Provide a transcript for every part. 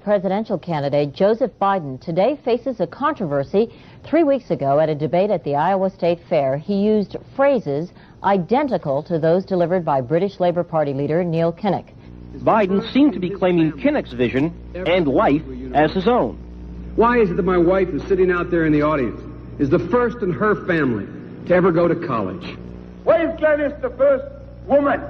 presidential candidate Joseph Biden today faces a controversy. 3 weeks ago at a debate at the Iowa State Fair, he used phrases identical to those delivered by British Labour Party leader Neil Kinnock. Biden seemed to be claiming Kinnock's vision and life as his own. Why is it that my wife, who's sitting out there in the audience, is the first in her family to ever go to college? Why is Gladys the first woman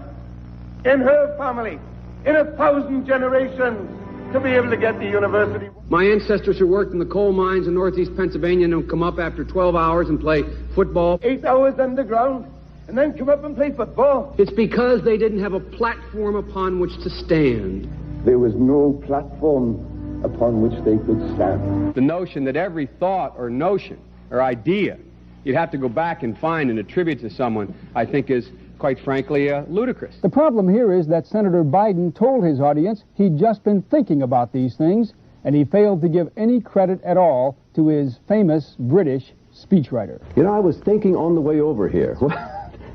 in her family in 1,000 generations to be able to get to university? My ancestors who worked in the coal mines in northeast Pennsylvania don't come up after 12 hours and play football. 8 hours underground and then come up and play football. It's because they didn't have a platform upon which to stand. There was no platform upon which they could stand. The notion that every thought or notion or idea you'd have to go back and find and attribute to someone, I think is, quite frankly, ludicrous. The problem here is that Senator Biden told his audience he'd just been thinking about these things, and he failed to give any credit at all to his famous British speechwriter. You know, I was thinking on the way over here.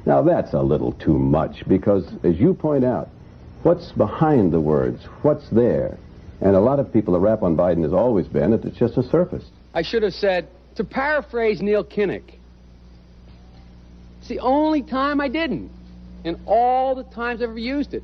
Now that's a little too much, because as you point out, what's behind the words? What's there? And a lot of people, the rap on Biden has always been that it's just a surface. I should have said, to paraphrase Neil Kinnock, it's the only time I didn't, and all the times I've ever used it.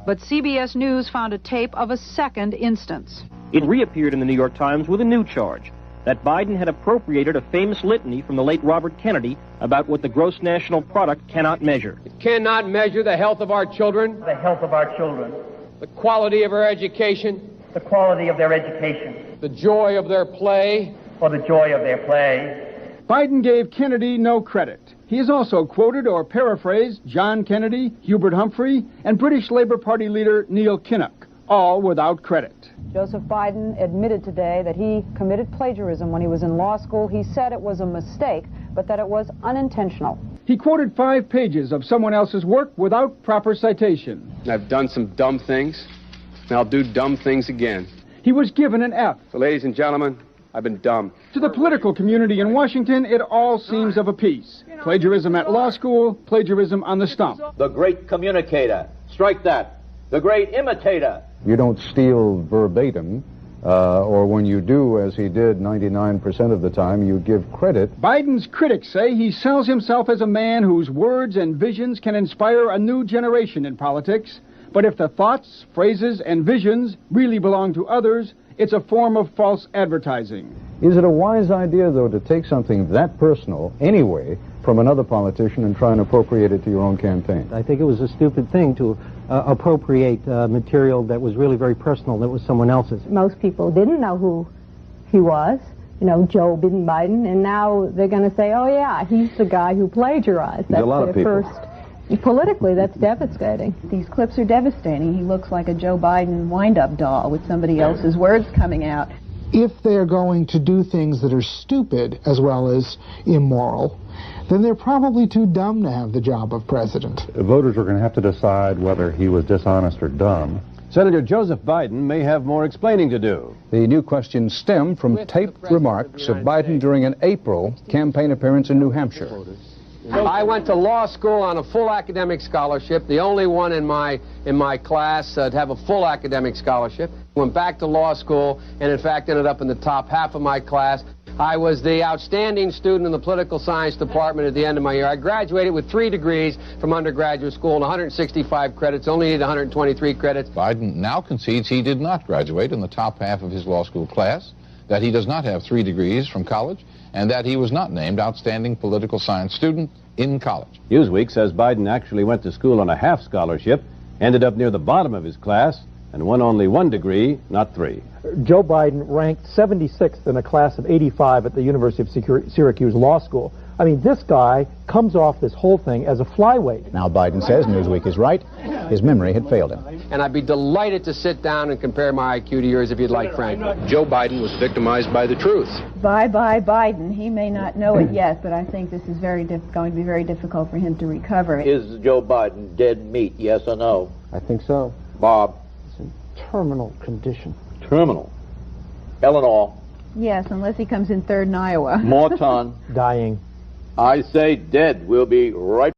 But CBS News found a tape of a second instance. It reappeared in the New York Times with a new charge, that Biden had appropriated a famous litany from the late Robert Kennedy about what the gross national product cannot measure. It cannot measure the health of our children, the health of our children, the quality of our education, the quality of their education, the joy of their play, or the joy of their play. Biden gave Kennedy no credit. He has also quoted or paraphrased John Kennedy, Hubert Humphrey, and British Labour Party leader Neil Kinnock, all without credit. Joseph Biden admitted today that he committed plagiarism when he was in law school. He said it was a mistake, but that it was unintentional. He quoted 5 pages of someone else's work without proper citation. I've done some dumb things, and I'll do dumb things again. He was given an F. So, ladies and gentlemen, I've been dumb. To the political community in Washington, it all seems of a piece. Plagiarism at law school, plagiarism on the stump. The great communicator. Strike that. The great imitator. You don't steal verbatim, or when you do, as he did 99% of the time, you give credit. Biden's critics say he sells himself as a man whose words and visions can inspire a new generation in politics. But if the thoughts, phrases, and visions really belong to others, it's a form of false advertising. Is it a wise idea, though, to take something that personal, anyway, from another politician and try and appropriate it to your own campaign? I think it was a stupid thing to appropriate material that was really very personal, that was someone else's. Most people didn't know who he was, you know, Joe Biden, and now they're going to say, oh, yeah, he's the guy who plagiarized. That's a lot of people. Politically, that's devastating. These clips are devastating. He looks like a Joe Biden wind-up doll with somebody else's words coming out. If they're going to do things that are stupid as well as immoral, then they're probably too dumb to have the job of president. Voters are going to have to decide whether he was dishonest or dumb. Senator Joseph Biden may have more explaining to do. The new questions stem from taped remarks of Biden during an April campaign appearance in New Hampshire. I went to law school on a full academic scholarship, the only one in my class to have a full academic scholarship. Went back to law school and, in fact, ended up in the top half of my class. I was the outstanding student in the political science department at the end of my year. I graduated with 3 degrees from undergraduate school and 165 credits, only needed 123 credits. Biden now concedes he did not graduate in the top half of his law school class, that he does not have 3 degrees from college, and that he was not named outstanding political science student in college. Newsweek says Biden actually went to school on a half scholarship, ended up near the bottom of his class, and won only 1 degree, not 3. Joe Biden ranked 76th in a class of 85 at the University of Syracuse Law School. I mean, this guy comes off this whole thing as a flyweight. Now Biden says Newsweek is right. His memory had failed him. And I'd be delighted to sit down and compare my IQ to yours if you'd like, Frank. Joe Biden was victimized by the truth. Bye-bye Biden. He may not know it yet, but I think this is going to be very difficult for him to recover. Is Joe Biden dead meat, yes or no? I think so. Bob? It's in terminal condition. Terminal? Eleanor? Yes, unless he comes in third in Iowa. Morton? Dying. I say dead. We'll be right